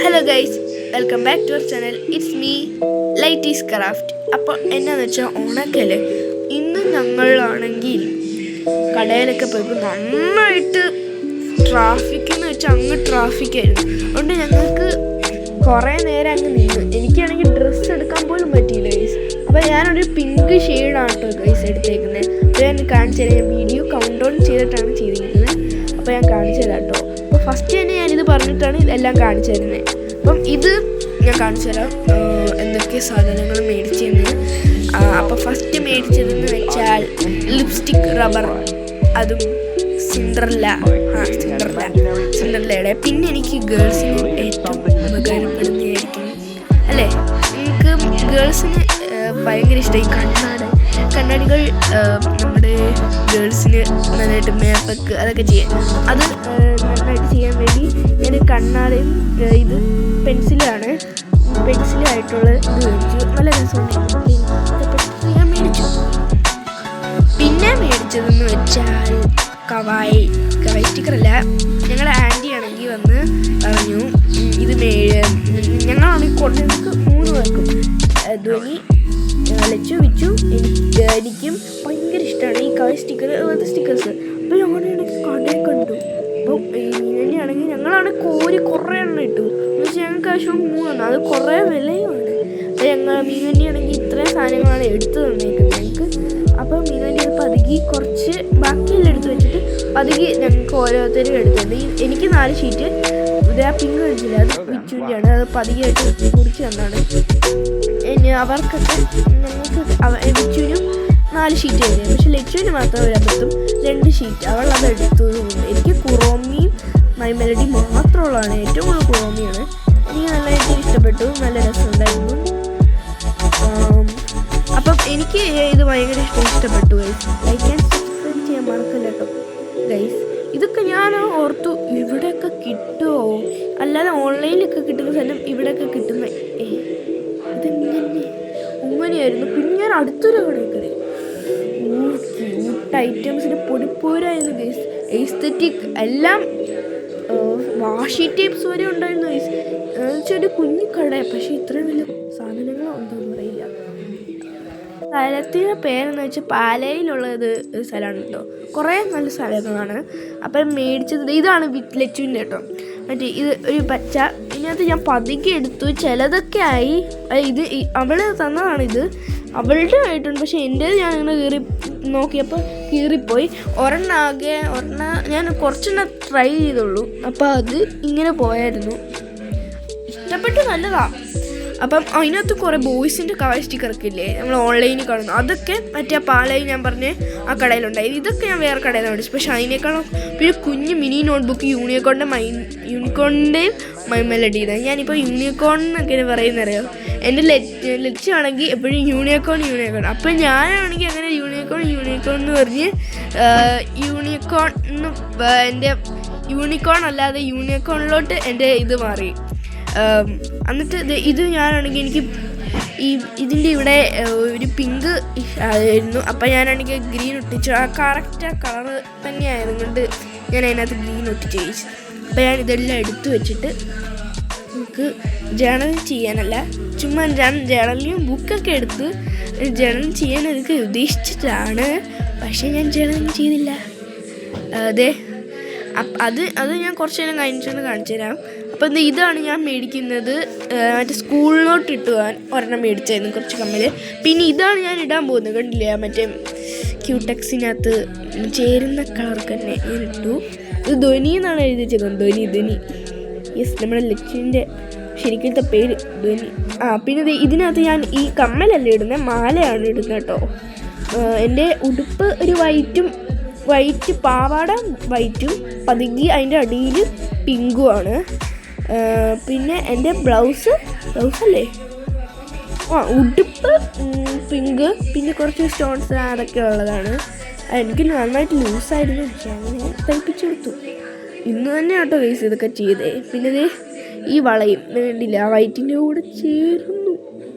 Hello guys, welcome back to our channel. It's me light is craft. അപ്പോൾ എന്നാന്ന് വെച്ചാൽ ഓണക്കല്ലേ, ഇന്ന് ഞങ്ങളാണെങ്കിൽ കടയിലൊക്കെ പോയപ്പോൾ നന്നായിട്ട് ട്രാഫിക് എന്ന് വെച്ചാൽ അങ്ങ് ട്രാഫിക്കായിരുന്നു. അതുകൊണ്ട് ഞങ്ങൾക്ക് കുറേ നേരം അങ്ങ് നിന്നു. എനിക്കാണെങ്കിൽ ഡ്രസ്സ് എടുക്കാൻ പോലും പറ്റിയില്ല ഗൈസ്. അപ്പോൾ ഞാനൊരു പിങ്ക് ഷെയ്ഡാണ് കേട്ടോ ഗൈസ് എടുത്തേക്കുന്നത്. അപ്പോൾ ഞാൻ കാണിച്ചു തരാം. ഞാൻ വീഡിയോ കൗണ്ട് ഡൗൺ ചെയ്തിട്ടാണ് ചെയ്തിരിക്കുന്നത്. അപ്പോൾ ഞാൻ കാണിച്ചു തരാം കേട്ടോ. അപ്പോൾ ഫസ്റ്റ് തന്നെ ഞാനിത് പറഞ്ഞിട്ടാണ് ഇതെല്ലാം കാണിച്ചു തരുന്നത്. അപ്പം ഇത് ഞാൻ കാണിച്ചു തരാം എന്തൊക്കെ സാധനങ്ങൾ മേടിച്ചെന്ന്. അപ്പോൾ ഫസ്റ്റ് മേടിച്ചതെന്ന് വെച്ചാൽ ലിപ്സ്റ്റിക് റബ്ബർ, അതും സിൻഡർലയുടെ. പിന്നെ എനിക്ക് ഗേൾസിന് ഏറ്റവും ഉപകാരപ്പെടുന്നതായിരിക്കും അല്ലേ, എനിക്ക് ഗേൾസിന് ഭയങ്കര ഇഷ്ടമായി കണ്ണാടികൾ. നമ്മുടെ ഗേൾസിന് നന്നായിട്ട് മേക്കപ്പ് അതൊക്കെ ചെയ്യാൻ, അത് നന്നായിട്ട് ചെയ്യാൻ വേണ്ടി ഞാൻ കണ്ണാടിയും ഇത് പെൻസിലായിട്ടുള്ള ഇത് മേടിച്ചു. നല്ല രസമുണ്ട്, ഞാൻ മേടിച്ചു. പിന്നെ മേടിച്ചതെന്ന് വെച്ചാൽ കവായി സ്റ്റിക്കറല്ല. ഞങ്ങളുടെ ആൻറ്റി ആണെങ്കിൽ വന്ന് പറഞ്ഞു ഇത് ഞങ്ങളാണെങ്കിൽ ഞങ്ങൾക്ക് 3 പേർക്കും, ധ്വനി, ലച്ചു, വിച്ചു, എനിക്കും ഭയങ്കര ഇഷ്ടമാണ് ഈ കവായി സ്റ്റിക്കർ, അങ്ങനത്തെ സ്റ്റിക്കേഴ്സ്. അപ്പോൾ ഞങ്ങളുടെ ഇടയ്ക്ക് കടയിൽ കണ്ടു. അപ്പോൾ ഇങ്ങനെയാണെങ്കിൽ ഞങ്ങളാണെങ്കിൽ കുറേ എണ്ണം ഇട്ടു. എന്ന് വെച്ചാൽ ഞങ്ങൾക്ക് ആവശ്യം 3 അത് കുറേ വിലയുമാണ്. അപ്പോൾ ഞങ്ങൾ മീനുവണ്ടിയാണെങ്കിൽ ഇത്രയും സാധനങ്ങളാണ് എടുത്തു തന്നേക്കുന്നത് ഞങ്ങൾക്ക്. അപ്പോൾ മീനുവണ്ടി അത് പതുക്കി കുറച്ച് ബാക്കിയെല്ലാം എടുത്ത് വെച്ചിട്ട് പതുക്കി ഞങ്ങൾക്ക് ഓരോരുത്തരും എടുത്തിട്ടുണ്ട്. എനിക്ക് 4 ഷീറ്റ്, ഇത് ആ പിങ്ക് കളിച്ചില്ല, അത് വിച്ചുവിൻ്റെയാണ്. അത് പതുകിയായിട്ട് കുറിച്ച് തന്നാണ് അവർക്കൊക്കെ. ഞങ്ങൾക്ക് വിച്ചുവിനും 4 ഷീറ്റ് കഴിഞ്ഞു. പക്ഷെ ലച്ചുവിന് മാത്രം ഒരബദ്ധം 2 ഷീറ്റ് അവൾ അത് എടുത്തതുകൊണ്ട്. എനിക്ക് കുറോമിയും മൈ മെലഡി മാത്രമുള്ളതാണ്, ഏറ്റവും കൂടുതൽ കുറോമിയാണ്. എനിക്ക് നല്ലതായിട്ട് ഇഷ്ടപ്പെട്ടു, നല്ല രസമുണ്ടായിരുന്നു. അപ്പം എനിക്ക് ഇത് ഭയങ്കര ഇഷ്ടപ്പെട്ടു ഗൈസ്. ലൈക്ക് ആൻഡ് സബ്സ്ക്രൈബ് ചെയ്യാൻ മറക്കില്ല കേട്ടോ ഗൈസ്. ഇതൊക്കെ ഞാൻ ഓർത്തു ഇവിടെയൊക്കെ കിട്ടുമോ, അല്ലാതെ ഓൺലൈനിലൊക്കെ കിട്ടുന്ന സ്ഥലം ഇവിടെയൊക്കെ കിട്ടുന്ന അങ്ങനെയായിരുന്നു. പിന്നെ ഞാൻ അടുത്തൊരു കടയിൽ കയറി, ക്യൂട്ട് ഐറ്റംസിൻ്റെ പൊടിപ്പോരായിരുന്നു ഗൈസ്. എസ്തെറ്റിക് എല്ലാം, വാഷി ടേപ്സ് വരെ ഉണ്ടായിരുന്നു ഗൈസ്. എന്നുവെച്ചാൽ ഒരു കുഞ്ഞു കട, പക്ഷേ ഇത്രയും വലിയ സാധനങ്ങൾ ഉണ്ടോയെന്ന് പറയില്ല. സ്ഥലത്തിൻ്റെ പേരെന്ന് വെച്ചാൽ പാലയിലുള്ളത് ഒരു സ്ഥലമാണ് കേട്ടോ. കുറേ നല്ല സ്ഥലങ്ങളാണ്. അപ്പം മേടിച്ചത് ഇതാണ് ലച്ചുവിൻ്റെ കേട്ടോ. മറ്റേ ഇത് ഒരു പച്ച, ഇതിനകത്ത് ഞാൻ പതുക്കെ എടുത്തു. ചിലതൊക്കെ ആയി, ഇത് അവൾ തന്നതാണിത്, അവളുടെ ആയിട്ടുണ്ട്. പക്ഷേ എൻ്റേത് ഞാൻ ഇങ്ങനെ നോക്കിയപ്പോൾ കീറിപ്പോയി. ഒരെണ്ണം ഞാൻ കുറച്ചെണ്ണം ട്രൈ ചെയ്തുള്ളൂ. അപ്പോൾ അത് ഇങ്ങനെ പോയായിരുന്നു. ഇഷ്ടപ്പെട്ട് നല്ലതാണ്. അപ്പം അതിനകത്ത് കുറേ ബോയ്സിൻ്റെ കവർ സ്റ്റിക്കറൊക്കെ ഇല്ലേ നമ്മൾ ഓൺലൈനിൽ കാണുന്നു, അതൊക്കെ മറ്റേ പാലായി ഞാൻ പറഞ്ഞ ആ കടയിലുണ്ടായി. ഇതൊക്കെ ഞാൻ വേറെ കടയിൽ നിന്ന് മേടിച്ചു. പക്ഷേ അതിനേക്കാളും പിന്നെ കുഞ്ഞ് മിനി നോട്ട്ബുക്ക് യൂണിക്കോണിൻ്റെയും മൈ മെലഡിയുടെ. ഞാനിപ്പോൾ യൂണിക്കോൺ എന്നൊക്കെ പറയുന്നറിയാം. എൻ്റെ ലക്ഷ്യമാണെങ്കിൽ എപ്പോഴും യൂണിക്കോൺ. അപ്പോൾ ഞാനാണെങ്കിൽ അങ്ങനെ യൂണിക്കോൺ എന്ന് പറഞ്ഞ് യൂണിക്കോൺ എൻ്റെ യൂണിക്കോൺ അല്ലാതെ യൂണിക്കോണിലോട്ട് എൻ്റെ ഇത് മാറി. എന്നിട്ട് ഇത് ഞാനാണെങ്കിൽ എനിക്ക് ഇതിൻ്റെ ഇവിടെ ഒരു പിങ്ക് ആയിരുന്നു. അപ്പോൾ ഞാനാണെങ്കിൽ ഗ്രീൻ ഒട്ടിച്ചു. ആ കറക്റ്റ് ആ കളറ് തന്നെയായതുകൊണ്ട് ഞാൻ അതിനകത്ത് ഗ്രീൻ ഒട്ടിച്ച് കഴിച്ചു. അപ്പോൾ ഞാൻ ഇതെല്ലാം എടുത്തു വെച്ചിട്ട് നമുക്ക് ജേണൽ ചെയ്യാനല്ല, ചുമ്മാ ജേണലിലും ബുക്കൊക്കെ എടുത്ത് ജേണൽ ചെയ്യാനൊക്കെ ഉദ്ദേശിച്ചിട്ടാണ്. പക്ഷേ ഞാൻ ജേണലും ചെയ്തില്ല. അതെ, അത് ഞാൻ കുറച്ച് നേരം കഴിഞ്ഞിട്ടൊന്ന് കാണിച്ചു തരാം. അപ്പോൾ ഇതാണ് ഞാൻ മേടിക്കുന്നത്. മറ്റേ സ്കൂളിലോട്ട് ഇട്ടുവാൻ ഒരെണ്ണം മേടിച്ചായിരുന്നു, കുറച്ച് കമ്മൽ. പിന്നെ ഇതാണ് ഞാൻ ഇടാൻ പോകുന്നത്, കണ്ടില്ലേ, മറ്റേ ക്യൂടെക്സിനകത്ത് ചേരുന്ന കളർ തന്നെ ഞാൻ ഇട്ടു. ഇത് ധ്വനി എന്നാണ് എഴുതി വെച്ചേക്കുന്നത്, ധ്വനി. യെസ്, നമ്മുടെ ലക്ഷ്യൻ്റെ ശരിക്കത്തെ പേര് ധ്വനി. പിന്നെ ഇതിനകത്ത് ഞാൻ ഈ കമ്മലല്ല ഇടുന്നത്, മാലയാണ് ഇടുന്നത് കേട്ടോ. എൻ്റെ ഉടുപ്പ് ഒരു വൈറ്റ് പാവാട, വൈറ്റും പതുങ്ങി അതിൻ്റെ അടിയിൽ പിങ്കുമാണ്. പിന്നെ എൻ്റെ ബ്ലൗസല്ലേ, ഉടുപ്പ് പിങ്ക്, പിന്നെ കുറച്ച് സ്റ്റോൺസ് അതൊക്കെ ഉള്ളതാണ്. എനിക്ക് നന്നായിട്ട് ലൂസായിരുന്നു, പക്ഷേ അങ്ങനെ തയ്പ്പിച്ചെടുത്തു. ഇന്ന് തന്നെ കേട്ടോ ഗൈസ് ഇതൊക്കെ ചെയ്തേ. പിന്നെ ഇത് ഈ വളയും വേണ്ടില്ല, ആ വൈറ്റിൻ്റെ കൂടെ ചേരുന്നു.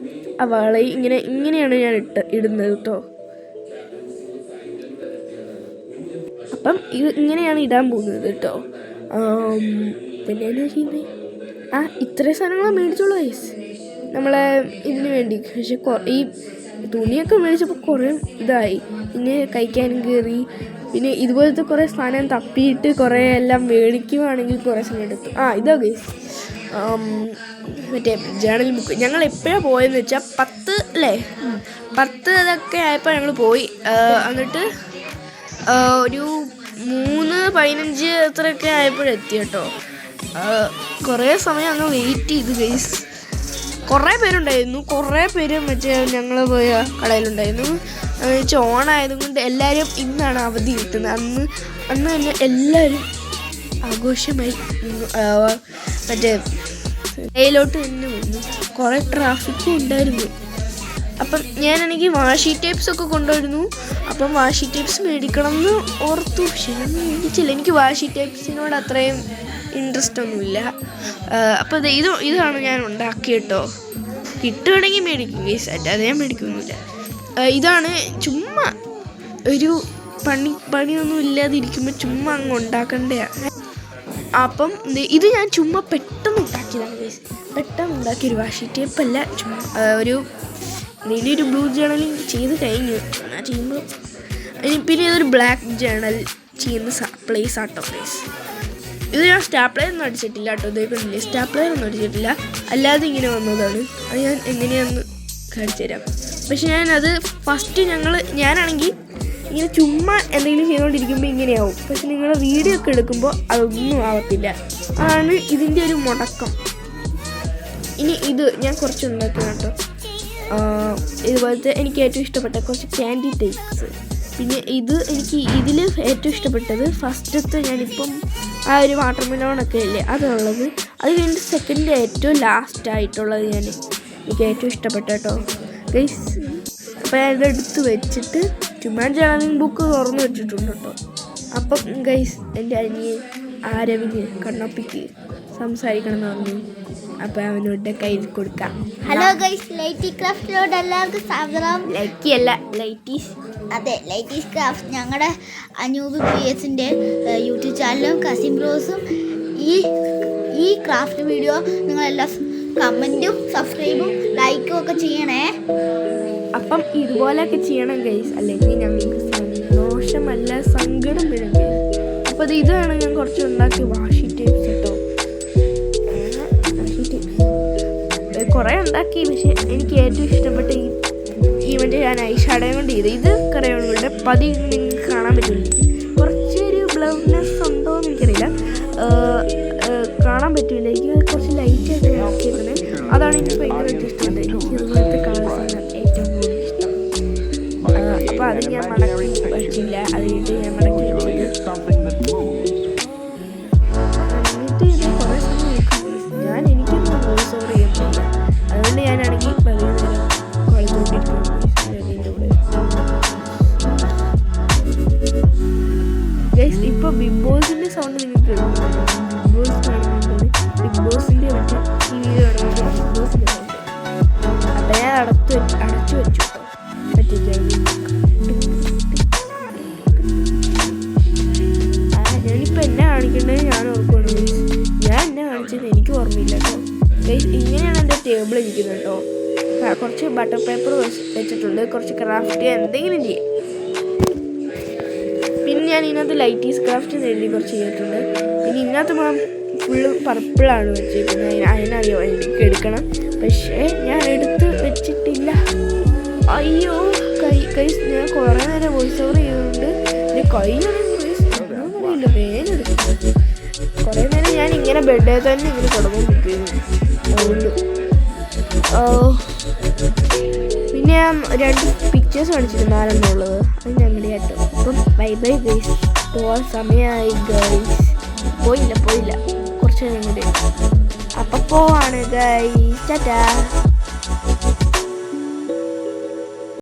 ആ വളയും ഇങ്ങനെയാണ് ഞാൻ ഇടുന്നത് കേട്ടോ. അപ്പം ഇത് ഇങ്ങനെയാണ് ഇടാൻ പോകുന്നത് കേട്ടോ. പിന്നെ എന്നാ ചെയ്യുന്നത്, ഇത്രയും സാധനങ്ങൾ മേടിച്ചോളൂ ഗൈസ് നമ്മളെ ഇതിന് വേണ്ടി. പക്ഷെ ഈ തുണിയൊക്കെ മേടിച്ചപ്പോൾ കുറേ ഇതായി, പിന്നെ കഴിക്കാനും കയറി, പിന്നെ ഇതുപോലത്തെ കുറേ സാധനം തപ്പിയിട്ട് കുറേ എല്ലാം മേടിക്കുവാണെങ്കിൽ കുറേ സമയം എടുത്തു. ഇതാ ഗൈസ് മറ്റേ ജേണൽ ബുക്ക്. ഞങ്ങൾ എപ്പോഴാണ് പോയെന്ന് വെച്ചാൽ 10 അല്ലേ 10 അതൊക്കെ ആയപ്പോൾ ഞങ്ങൾ പോയി. എന്നിട്ട് ഒരു 3:15 അത്രയൊക്കെ ആയപ്പോഴെത്തി കേട്ടോ. കുറേ സമയം അങ്ങ് വെയിറ്റ് ചെയ്തു ഗൈസ്. കുറേ പേരുണ്ടായിരുന്നു, കുറേ പേര് മറ്റേ ഞങ്ങൾ പോയ കടയിലുണ്ടായിരുന്നു. ഓണായതുകൊണ്ട് എല്ലാവരും ഇന്നാണ് അവധി കിട്ടുന്നത്. അന്ന് തന്നെ എല്ലാവരും ആഘോഷമായി മറ്റേ കടയിലോട്ട് തന്നെ വന്നു. കുറേ ട്രാഫിക്കും ഉണ്ടായിരുന്നു. അപ്പം ഞാനാണെങ്കിൽ വാഷി ടേപ്സൊക്കെ കൊണ്ടുവരുന്നു. അപ്പം വാഷി ടേപ്സ് മേടിക്കണം എന്ന് ഓർത്തു, പക്ഷേ ഞാൻ മേടിച്ചില്ല. എനിക്ക് വാഷി ടേപ്സിനോട് അത്രയും ഇൻട്രസ്റ്റ് ഒന്നുമില്ല. അപ്പോൾ ഇതാണ് ഞാൻ ഉണ്ടാക്കിയിട്ടോ. കിട്ടുകയാണെങ്കിൽ മേടിക്കും ഗൈസ്, അല്ലാതെ ഞാൻ മേടിക്കൊന്നുമില്ല. ഇതാണ് ചുമ്മാ ഒരു പണിയൊന്നും ഇല്ലാതിരിക്കുമ്പോൾ ചുമ്മാ അങ്ങ് ഉണ്ടാക്കണ്ടയാണ്. അപ്പം ഇത് ഞാൻ ചുമ്മാ പെട്ടെന്ന് ഉണ്ടാക്കിയതാണ് ഗൈസ്. പെട്ടെന്ന് ഉണ്ടാക്കിയൊരു വാഷി ടേപ്പല്ല, ചുമ്മാ ഒരു ബ്ലൂ ജേണലിങ് ചെയ്ത് കഴിഞ്ഞു. ചെയ്യുമ്പോൾ പിന്നെ ഇതൊരു ബ്ലാക്ക് ജേണൽ ചെയ്യുന്ന പ്ലേസ് ആട്ടോ ഗൈസ്. ഇത് ഞാൻ സ്റ്റാപ്ലെയർ ഒന്നും അടിച്ചിട്ടില്ല കേട്ടോ. ഇതേക്കൊണ്ടില്ലേ, സ്റ്റാപ്ലെയർ ഒന്നും അടിച്ചിട്ടില്ല, അല്ലാതെ ഇങ്ങനെ വന്നതാണ്. അത് ഞാൻ എങ്ങനെയാണെന്ന് കാണിച്ചു തരാം. പക്ഷെ ഞാനത് ഫസ്റ്റ് ഞാനാണെങ്കിൽ ഇങ്ങനെ ചുമ്മാ എന്തെങ്കിലും ചെയ്തുകൊണ്ടിരിക്കുമ്പോൾ ഇങ്ങനെയാവും. പക്ഷെ നിങ്ങൾ വീഡിയോ ഒക്കെ എടുക്കുമ്പോൾ അതൊന്നും ആവത്തില്ല. അതാണ് ഇതിൻ്റെ ഒരു മുടക്കം. ഇനി ഇത് ഞാൻ കുറച്ച് ഉണ്ടാക്കി കേട്ടോ. ഇതുപോലത്തെ എനിക്ക് ഏറ്റവും ഇഷ്ടപ്പെട്ട കുറച്ച് ക്യാൻഡി ടൈപ്സ്. പിന്നെ ഇതിൽ ഏറ്റവും ഇഷ്ടപ്പെട്ടത് ഫസ്റ്റത്തെ ഞാനിപ്പം ഒരു വാട്ടർ മെലോണൊക്കെ ഇല്ലേ അതുള്ളത്. അത് കഴിഞ്ഞിട്ട് സെക്കൻഡ് ഏറ്റവും ലാസ്റ്റായിട്ടുള്ളത് എനിക്ക് ഏറ്റവും ഇഷ്ടപ്പെട്ട കേട്ടോ ഗൈസ്. അപ്പോൾ ഞാൻ ഇതെടുത്ത് വെച്ചിട്ട് ചുമ്മാ ജേണലിംഗ് ബുക്ക് തുറന്ന് വെച്ചിട്ടുണ്ട് കേട്ടോ. അപ്പം ഗൈസ് എൻ്റെ ആരവിന് കണ്ണപ്പിക്ക് സംസാരിക്കണം എന്ന് പറഞ്ഞു. അപ്പോൾ അവനോട് കയ്യിൽ കൊടുക്കാം. ഹലോ ഗൈസ്, ലൈറ്റി ക്രാഫ്റ്റിലോട്ട് എല്ലാവർക്കും സ്വാഗതം. ലൈറ്റി അല്ല ലൈറ്റീസ്. അതെ, ലൈറ്റീസ് ക്രാഫ്റ്റ് ഞങ്ങളുടെ അനൂപ് PS-ൻ്റെ യൂട്യൂബ് ചാനലും കസിൻ ബ്രോസും ഈ ക്രാഫ്റ്റ് വീഡിയോ നിങ്ങളെല്ലാം കമൻറ്റും സബ്സ്ക്രൈബും ലൈക്കും ഒക്കെ ചെയ്യണേ. അപ്പം ഇതുപോലെയൊക്കെ ചെയ്യണം ഗൈസ്, അല്ലെങ്കിൽ ഞങ്ങൾക്ക് സന്തോഷമല്ല സങ്കടം വരും ഗൈസ്. അപ്പോൾ ഇതാണ് ഞാൻ കുറച്ച് ഉണ്ടാക്കിയ വാഷി ടേപ്സ് കേട്ടോ. കുറേ ഉണ്ടാക്കി, പക്ഷേ എനിക്ക് ഏറ്റവും ഇഷ്ടപ്പെട്ട ഈ മറ്റേ ഞാൻ ഐഷാഡോയും കൊണ്ട് ഇത് ക്രയോൺ കൊണ്ട് നിങ്ങൾക്ക് കാണാൻ പറ്റില്ല. കുറച്ചൊരു ബ്ലൗനെസ് ഉണ്ടോ എന്ന് എനിക്കറിയില്ല, കാണാൻ പറ്റില്ല. എനിക്ക് കുറച്ച് ലൈറ്റായിട്ട് നോക്കിയിരുന്നത് അതാണ് എനിക്ക് ഭയങ്കരമായിട്ട് ഇഷ്ടപ്പെട്ടത്. എനിക്ക് ഇതുപോലത്തെ കളേഴ്സാണ് ഏറ്റവും കൂടുതൽ ഇഷ്ടം. അപ്പോൾ അത് ഞാൻ മടക്കി വെച്ചില്ല, അത് കഴിഞ്ഞിട്ട് ഞാൻ മടക്കി വെച്ചത്. എന്നിട്ട് ഇത് കുറേ സമയം ഞാൻ എനിക്കൊന്നും വോയിസ് ഓവർ ചെയ്യാൻ പറ്റില്ല. അതുകൊണ്ട് ഞാനാണെങ്കിൽ പതിനേരം കളിച്ചുകൊണ്ടിരിക്കും. ഗൈസ് ഇപ്പോൾ ബിഗ് ബോസിൻ്റെ സൗണ്ട് നിങ്ങൾക്ക് കേൾക്കുന്നുണ്ടോ? ബിഗ് ബോസ് കാണുന്നുണ്ട്. ബിഗ് ബോസിൻ്റെ മറ്റേ TV കാണുമ്പോൾ ബിഗ് ബോസിൻ്റെ സൗണ്ട്. അപ്പം ഞാൻ അടച്ചു വെച്ചു കേട്ടോ. ഞാനിപ്പോൾ എന്നെ കാണിക്കേണ്ടത് ഞാൻ ഓർക്കുവാണ്. ഞാൻ എന്നെ കാണിച്ചത് എനിക്ക് ഓർമ്മയില്ല കേട്ടോ. ഇങ്ങനെയാണ് എൻ്റെ ടേബിൾ ഇരിക്കുന്നത് കേട്ടോ. കുറച്ച് ബട്ടർ പേപ്പർ വെച്ചിട്ടുണ്ട്, കുറച്ച് ക്രാഫ്റ്റ് എന്തെങ്കിലും ചെയ്യും. പിന്നെ ഞാൻ ഇതിനകത്ത് ലൈറ്റീസ് ക്രാഫ്റ്റ് എഴുതി കുറച്ച് ചെയ്തിട്ടുണ്ട്. പിന്നെ ഇതിനകത്ത് ഫുള്ള് പർപ്പിളാണ് വെച്ചിരിക്കുന്നത്. അതിനറിയാം എനിക്ക് എടുക്കണം, പക്ഷേ ഞാൻ എടുത്ത് വെച്ചിട്ടില്ല. അയ്യോ കൈ ഞാൻ കുറേ നേരം വോയിസ് ഓവർ ചെയ്തുകൊണ്ട് എൻ്റെ കൈയൊന്നും വേനെടുക്കുന്നത്. കുറേ നേരം ഞാൻ ഇങ്ങനെ ബെഡേ തന്നെ ഇങ്ങനെ തുടങ്ങിയിരിക്കുന്നു. അതുകൊണ്ട് പിന്നെ ഞാൻ 2 പിക്ചേഴ്സ് കാണിച്ചിട്ടുണ്ട് ആരെന്നുള്ളത്. അത് ഞാൻ ഇവിടെ കേട്ടോ. അപ്പം ബൈ ഗൈസ്, പോകാൻ സമയമായി ഗൈസ്. പോയില്ല കുറച്ച് നേരം കൂടി. അപ്പം പോവാണ് ഗൈസ്. ടാറ്റാ.